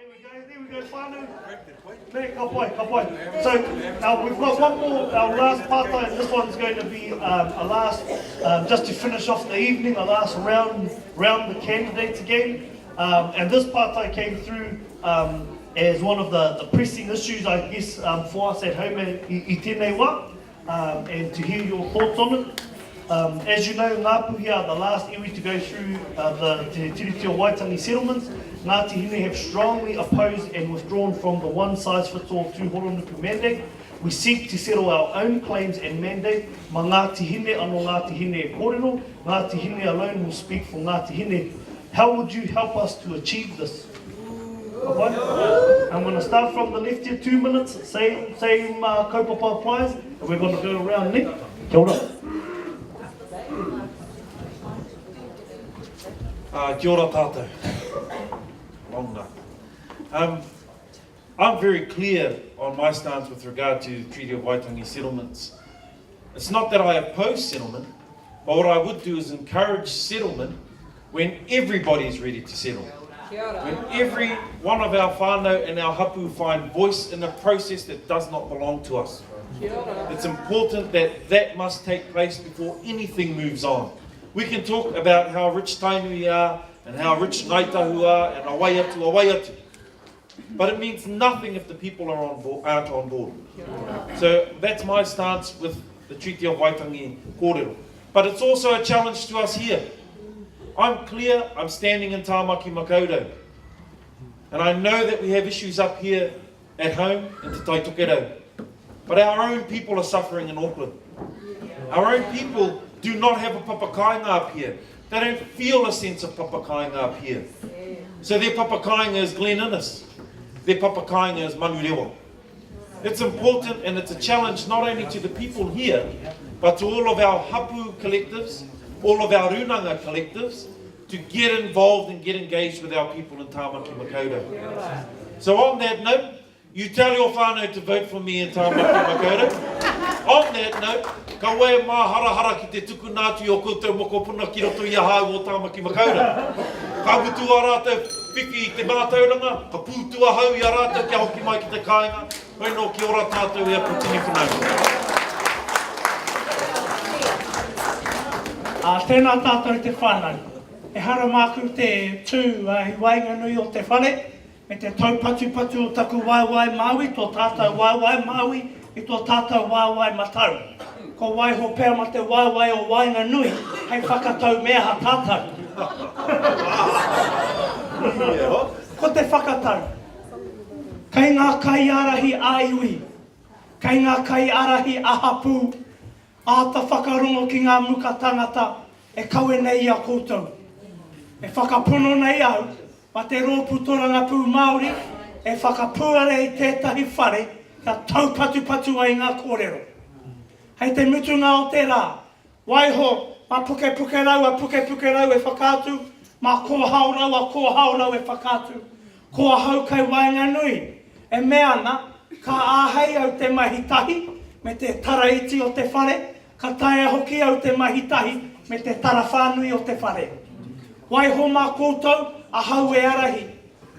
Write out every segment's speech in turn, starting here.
There we go, whānau. Ka pai. So we've got one more, our last pātai, and this one's going to be a last, just to finish off the evening, a last round the candidates again. And this pātai came through as one of the pressing issues, I guess, for us at home i tēnei wā, and to hear your thoughts on it. As you know, Ngāpuhi are the last iwi to go through the Tiriti o Waitangi settlements. Ngāti Hine have strongly opposed and withdrawn from the one-size-fits-all tūhoronuku mandate. We seek to settle our own claims and mandate. Ma Ngāti Hine anō Ngāti Hine e kōrero. Ngāti Hine alone will speak for Ngāti Hine. How would you help us to achieve this? I'm going to start from the left here, 2 minutes, same kaupapa applies, and we're going to go around Nick. Kia ora. Kia ora tātou. I'm very clear on my stance with regard to the Treaty of Waitangi settlements. It's not that I oppose settlement, but what I would do is encourage settlement when everybody is ready to settle. When every one of our whānau and our hapu find voice in a process that does not belong to us. It's important that that must take place before anything moves on. We can talk about how rich taimi we are and how rich Ngaitahu are and awaiatu. But it means nothing if the people aren't on board. So that's my stance with the Treaty of Waitangi kōrero. But it's also a challenge to us here. I'm clear, I'm standing in Tāmaki Makaurau. And I know that we have issues up here at home in Te Taitokerau. But our own people are suffering in Auckland. Our own people do not have a papakainga up here. They don't feel a sense of papakainga up here. So their papakainga is Glen Innes. Their papakainga is Manurewa. It's important and it's a challenge not only to the people here, but to all of our hapu collectives, all of our runanga collectives, to get involved and get engaged with our people in Tāmaki Makaurau. So on that note, you tell your whānau to vote for me in Tāmaki Makaurau. On that note, ka wea mā harahara ki te tuku nātu o koutou mokopuna ki roto i a hau o Tāmaki Makaurau. Ka wutu a rātou whiwhi i te mātauranga, ka pūtua hau i a rātou kia hoki mai ki te kāinga. Hoi no ki ora tātou e a putini whanau. Tēnā tātou te whānau. E hara māku te tū i Wainganui o te whare, me te taupatu o taku waiwai Māui, tō tātou waiwai Māui, i tō tātou waiwai Matau. Ko waiho pēr ma te waiwai o Wainganui, hei whakatau mea ha tātou. Ko te whakatau. Kei ngā kai arahi a iwi, kei ngā kai arahi a hapu, a ta whakarongo ki ngā muka tangata, e kaue nei a koutou. E whakapono nei au, ma te rōputoranga pū Māori, e whakapuare i tētahi whare, ka taupatu ai ngā kōrero. Hei te mutunga o te rā, waiho, ma puke rau e whakātu, ma kōhau rau e whakātu. Kua hau kai Wainganui, e mea ana, ka āhei au te mahitahi, me te taraiti o te whare, ka taia hoki au te mahitahi, me te tarawhanui o te whare. Waiho mā koutou, a hau e arahi.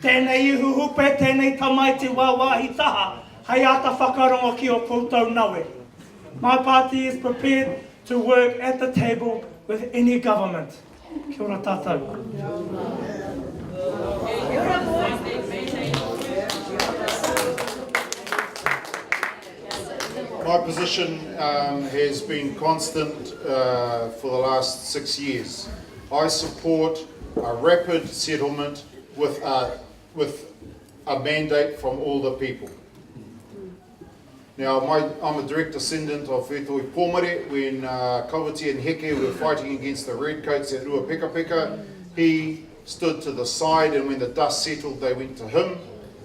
Tēnei ihu hupe, tēnei tamaiti wāwahi taha, hei ata whakarongo ki o koutou naue. My party is prepared to work at the table with any government. Kia ora tātou. My position has been constant for the last 6 years. I support a rapid settlement with a mandate from all the people. Now, I'm a direct descendant of Whetoi Pomare. When Kawati and Heke were fighting against the Redcoats at Ruapekapeka, he stood to the side, and when the dust settled, they went to him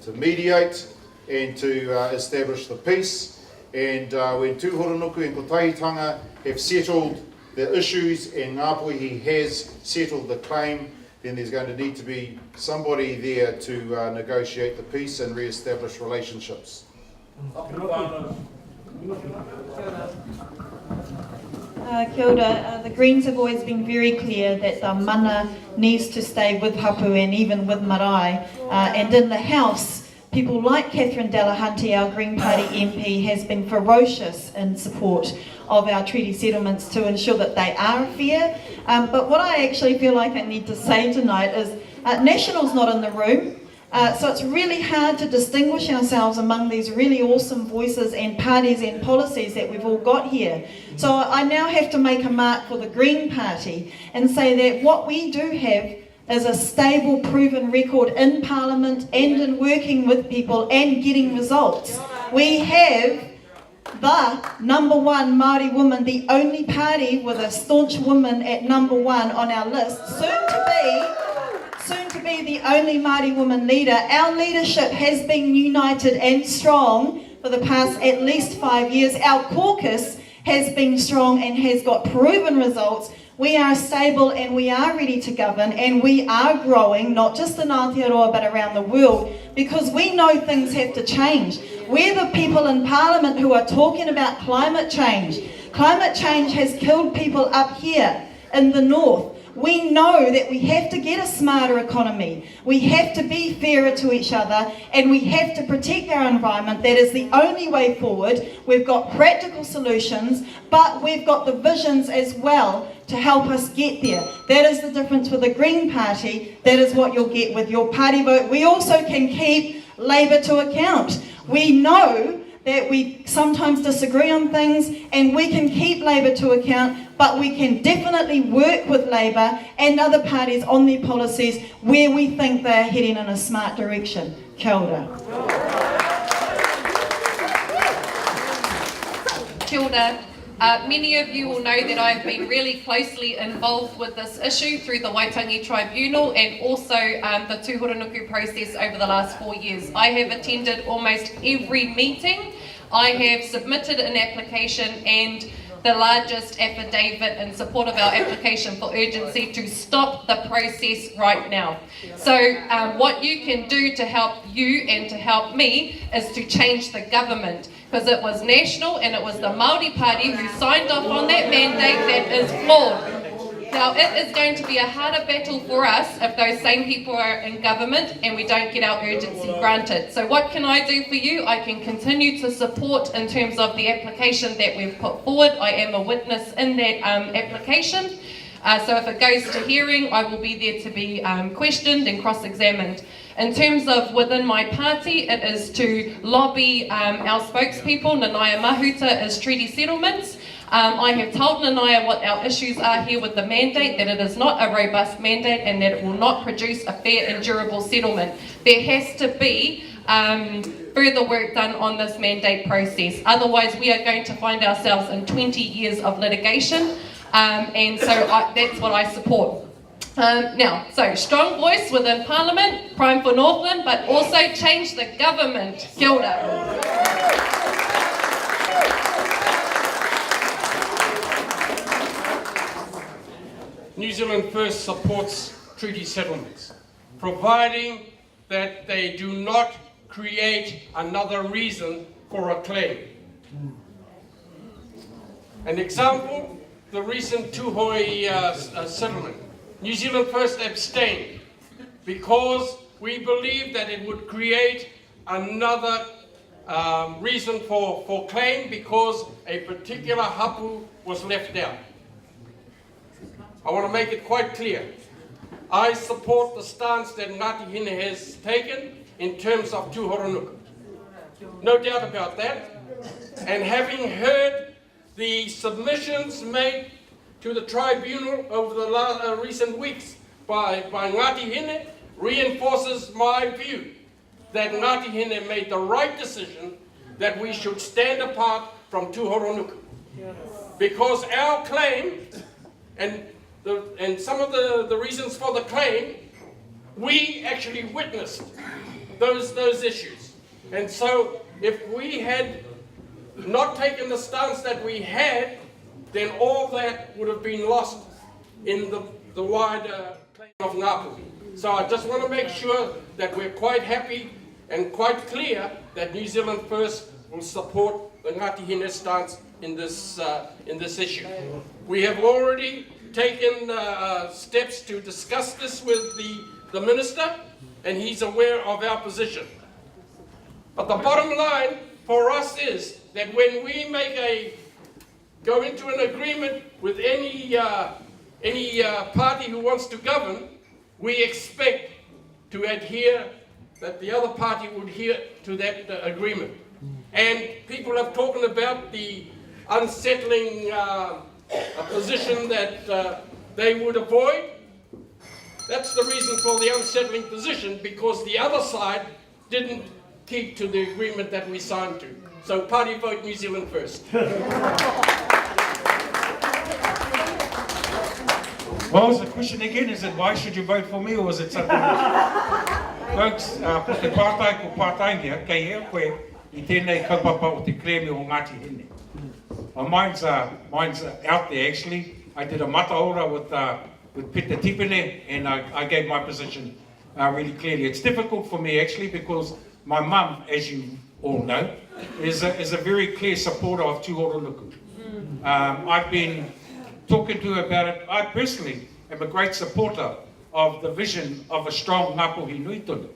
to mediate and to establish the peace. And when Tūhoronuku and Kotahitanga have settled the issues and Ngāpuhi has settled the claim, then there's going to need to be somebody there to negotiate the peace and re-establish relationships. Kia ora. The Greens have always been very clear that the mana needs to stay with hapu and even with marae. And in the House, people like Catherine Delahunty, our Green Party MP, has been ferocious in support of our treaty settlements to ensure that they are fair. But what I actually feel like I need to say tonight is National's not in the room. So it's really hard to distinguish ourselves among these really awesome voices and parties and policies that we've all got here. So I now have to make a mark for the Green Party and say that what we do have is a stable, proven record in Parliament and in working with people and getting results. We have the #1 Māori woman, the only party with a staunch woman at #1 on our list, soon to be the only Māori woman leader. Our leadership has been united and strong for the past at least 5 years. Our caucus has been strong and has got proven results. We are stable and we are ready to govern, and we are growing, not just in Aotearoa but around the world, because we know things have to change. We're the people in Parliament who are talking about climate change. Climate change has killed people up here in the north. We know that we have to get a smarter economy. We have to be fairer to each other, and we have to protect our environment. That is the only way forward. We've got practical solutions, but we've got the visions as well to help us get there. That is the difference with the Green Party. That is what you'll get with your party vote. We also can keep Labour to account. We know that we sometimes disagree on things, and we can keep Labour to account, but we can definitely work with Labour and other parties on their policies where we think they're heading in a smart direction. Kia ora. Kia ora. Many of you will know that I've been really closely involved with this issue through the Waitangi Tribunal and also the tūhoranuku process over the last 4 years. I have attended almost every meeting. I have submitted an application and the largest affidavit in support of our application for urgency to stop the process right now. So what you can do to help you and to help me is to change the government, because it was National and it was the Māori Party who signed off on that mandate that is flawed. Now it is going to be a harder battle for us if those same people are in government and we don't get our urgency granted. So what can I do for you? I can continue to support in terms of the application that we've put forward. I am a witness in that application. So if it goes to hearing, I will be there to be questioned and cross-examined. In terms of within my party, it is to lobby our spokespeople, Nanaia Mahuta, as treaty settlements. I have told Nanaia what our issues are here with the mandate, that it is not a robust mandate and that it will not produce a fair and durable settlement. There has to be further work done on this mandate process. Otherwise, we are going to find ourselves in 20 years of litigation, and so that's what I support. Now, so strong voice within Parliament, Prime for Northland, but also change the government. Kia ora. New Zealand First supports treaty settlements, providing that they do not create another reason for a claim. An example, the recent Tūhoi settlement. New Zealand First abstained because we believe that it would create another reason for claim because a particular hapu was left out. I want to make it quite clear. I support the stance that Ngāti Hine has taken in terms of tūhoranuku. No doubt about that. And having heard the submissions made to the tribunal over the recent weeks by Ngāti Hine reinforces my view that Ngāti Hine made the right decision that we should stand apart from tūhoranuku. Because our claim and some of the reasons for the claim, we actually witnessed those issues. And so if we had not taken the stance that we had, then all that would have been lost in the wider claim of Ngāpuhi. So I just want to make sure that we're quite happy and quite clear that New Zealand First will support the Ngāti Hine stance in this issue. We have already taken steps to discuss this with the minister, and he's aware of our position. But the bottom line for us is that when we go into an agreement with any party who wants to govern, we expect to adhere, that the other party would adhere to that agreement. And people have talked about the unsettling position that they would avoid. That's the reason for the unsettling position, because the other side didn't keep to the agreement that we signed to. So party vote New Zealand first. What was the question again? Is it why should you vote for me, or was it something else? Folks, ko te pātai ko Waitangi, kei hea koe I tēnei kaupapa o te kreme o Ngāti Hine. Mine's out there actually. I did a mataora with Peter Tipene, and I gave my position really clearly. It's difficult for me actually because my mum, as you all know, is a very clear supporter of Tūhoronuku. I've been talking to her about it. I personally am a great supporter of the vision of a strong Ngāpuhi Nui Tonu.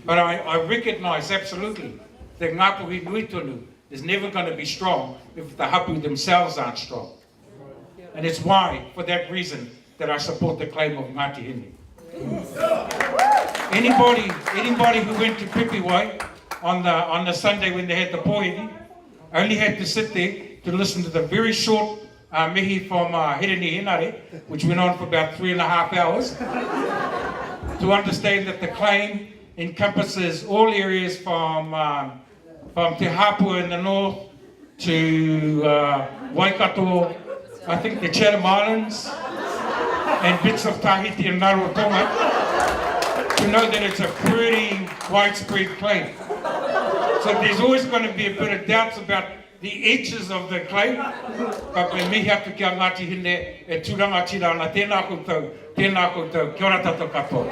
But I recognise absolutely that Ngāpuhi Nui Tonu is never going to be strong if the hapu themselves aren't strong. And it's why, for that reason, that I support the claim of Ngāti Hine. Anybody who went to Pipiwai on the Sunday when they had the poihi only had to sit there to listen to the very short mihi from Hereni Henare, which went on for about 3.5 hours, to understand that the claim encompasses all areas from Te Hapua in the north to Waikato, I think the Chatham Islands, and bits of Tahiti and Rarotonga, to know that it's a pretty widespread claim. So there's always going to be a bit of doubts about the edges of the claim, but me mihi atu ki a Ngāti Hine e tūranga tira ana tēnā koutou, kia ora tātou katoa.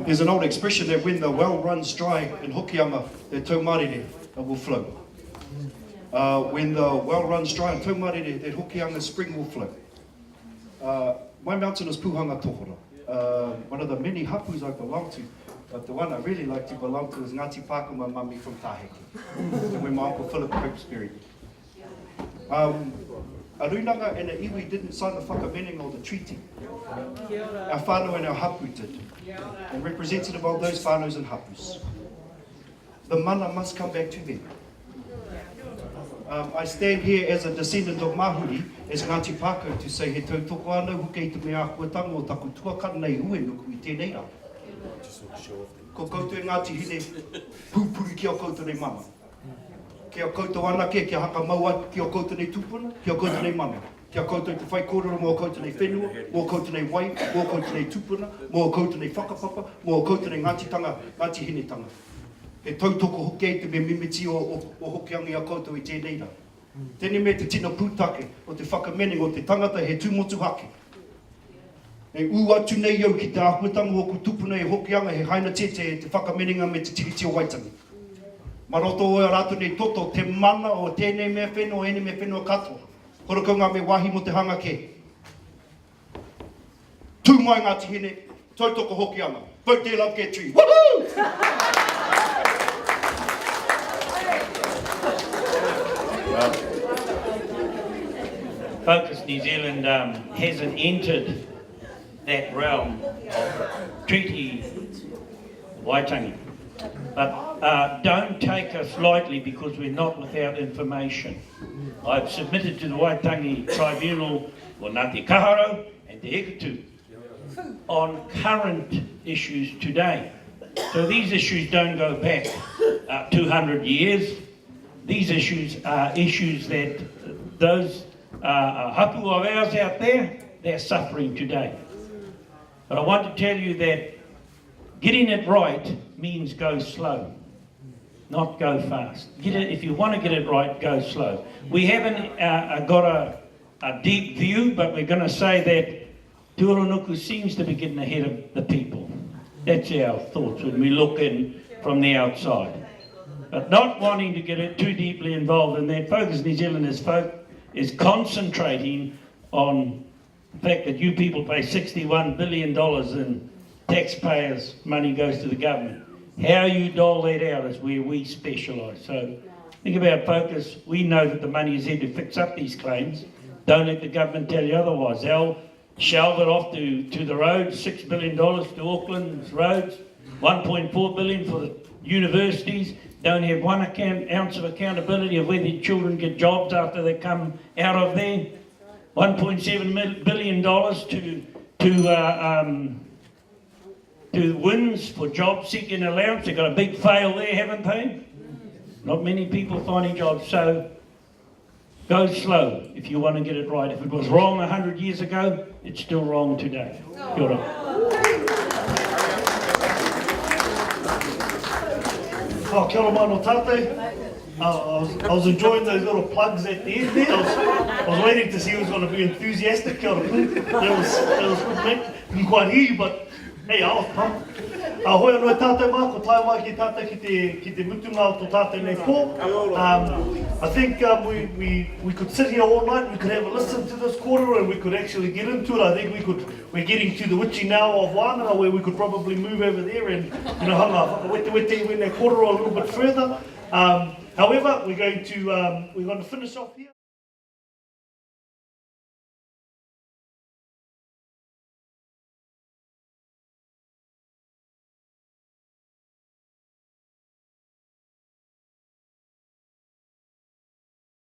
There's an old expression that when the well runs dry in Hokianga, the taumarere will flow. When the well runs dry in taumarere, that Hokianga spring will flow. My mountain is Puhanga Tohora. One of the many hapus I belong to, but the one I really like to belong to is Ngāti Pākuma Mami from Tāheki, and when my uncle Philip Pope's buried. A Runanga and a iwi didn't sign the whakamening of the treaty. Our whānau and our hapu did, and representative of those whānaus and hapus. The mana must come back to them. I stand here as a descendant of Mahuri, as Ngāti Pākau, to say he tautoko anau huke I te mea akuatanga o taku tuakana nei ue nuku I tēnei rā. Ko koutou e Ngāti Hine, pūpuru ki o koutou nei mama. Kia koutou anake, kia haka maua ki o koutou nei tūpuna, ki o koutou nei mana. Kia koutou te whai kōrero mō koutou nei whenua, mō koutou nei wai, mō koutou nei tūpuna, mō koutou nei whakapapa, mō koutou nei Ngāti tanga, Ngāti Hine tanga. He tautoko hoki ei te me mimiti o hokiangi a koutou I tēnei rā. Tēnei me te tina pūtake o te whakamening o te tangata he tūmotu hake. E ū atu nei au ki te ahuatanga o ku tupuna e hokianga he haina tete e te whakameninga me te tiriti o Waitangi. Maroto o rātu nei toto te mana o tēnei mea whenua, ene mea whenua katoa. Horokaunga me wahi mo te hanga ke. Tū mai Ngāti Hine, tautoko hokianga. Vote their love get tree. Woohoo! Focus New Zealand hasn't entered that realm of treaty Waitangi. But don't take us lightly because we're not without information. I've submitted to the Waitangi Tribunal, or Ngāti Kaharo and Te Hekatu, on current issues today. So these issues don't go back 200 years. These issues are issues that those hapu of ours out there, they're suffering today. But I want to tell you that getting it right means go slow, not go fast. If you want to get it right, go slow. We haven't got a deep view, but we're going to say that Tūhoronuku seems to be getting ahead of the people. That's our thoughts when we look in from the outside. But not wanting to get too deeply involved in that, Focus New Zealand is concentrating on the fact that you people pay $61 billion in taxpayers' money goes to the government. How you dole that out is where we specialise. So think about Focus. We know that the money is there to fix up these claims. Don't let the government tell you otherwise. They'll shelve it off to the roads, $6 billion to Auckland's roads, $1.4 billion for the universities. Don't have one ounce of accountability of whether children get jobs after they come out of there. $1.7 billion to WINS for job seeking allowance. They've got a big fail there, haven't they? Not many people finding jobs. So go slow if you want to get it right. If it was wrong 100 years ago, it's still wrong today. Kia ora. Oh, kia ora mano tate. I was enjoying those little plugs at the end there. I was waiting to see who was going to be enthusiastic. Kia ora. That was good, mate. Didn't quite hear you, but hey, I was pumped. Hoi anō tātou mā, ko tae mai ki tātou ki te mutunga o tō tātou nei pō. I think we could sit here all night, we could have a listen to this kōrero and we could actually get into it. I think we're getting to the witchy now of Wānanga where we could probably move over there and, you know, hanga whakawete when that kōrero a little bit further. However, we're going to finish off here.